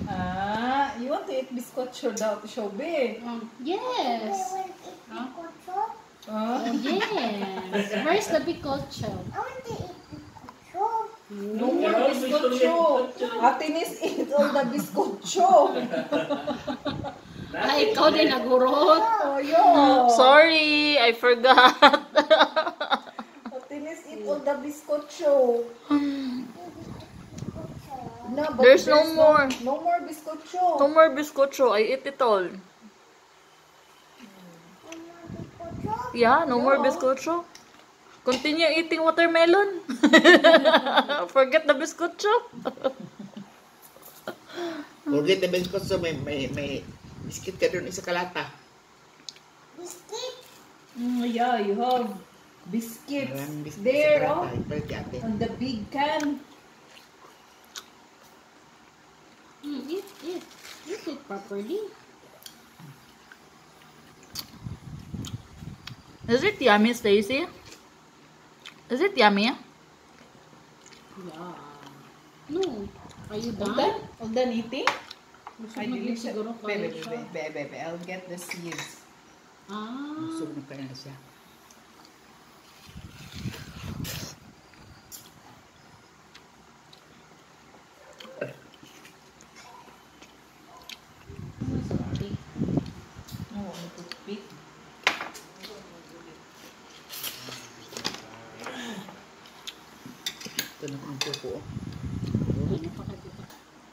Ah, you want to eat bizcocho daw, Shobe? Yes. Oh, yes. Where's the bizcocho? No more bizcocho. Atinis eat all the bizcocho. Ay, ikaw din nagurot. Oh, yo. Sorry, I forgot. Atinis eat all the bizcocho. No, but There's no more. No more bizcocho. No more bizcocho. I ate it all. Yeah, no more bizcocho. Continue eating watermelon. Forget the bizcocho. Forget the biscuit, so may biscuit ka doon isa kalata. Yeah, you have biscuits Maraming biscuit there, sa oh, kalata. Ipalit kay ate. on the big can. Eat it. Eat it properly. Is it yummy, Stacy? Is it yummy? Yeah. No. Are you All done? done? All done eating? Gusto I mo believe din siguro kaya siya. Bebe, I'll get the seeds. Ah. Busog na kaya na siya. No, I want to pick. Ito na ang pupo.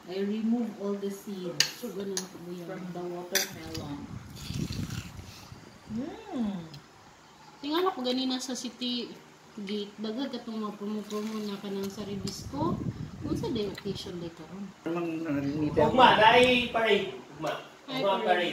I remove all the seeds So, ganun ako ba yan? from the watermelon. Tingnan ako ganina sa city gate. Dagag katong mga promo-promo na kanang sa Ribisco. Kung sa day occasion day karon. Namang nanginita. Ugma, dahil parade. Ugma. Ay, Ugma parade.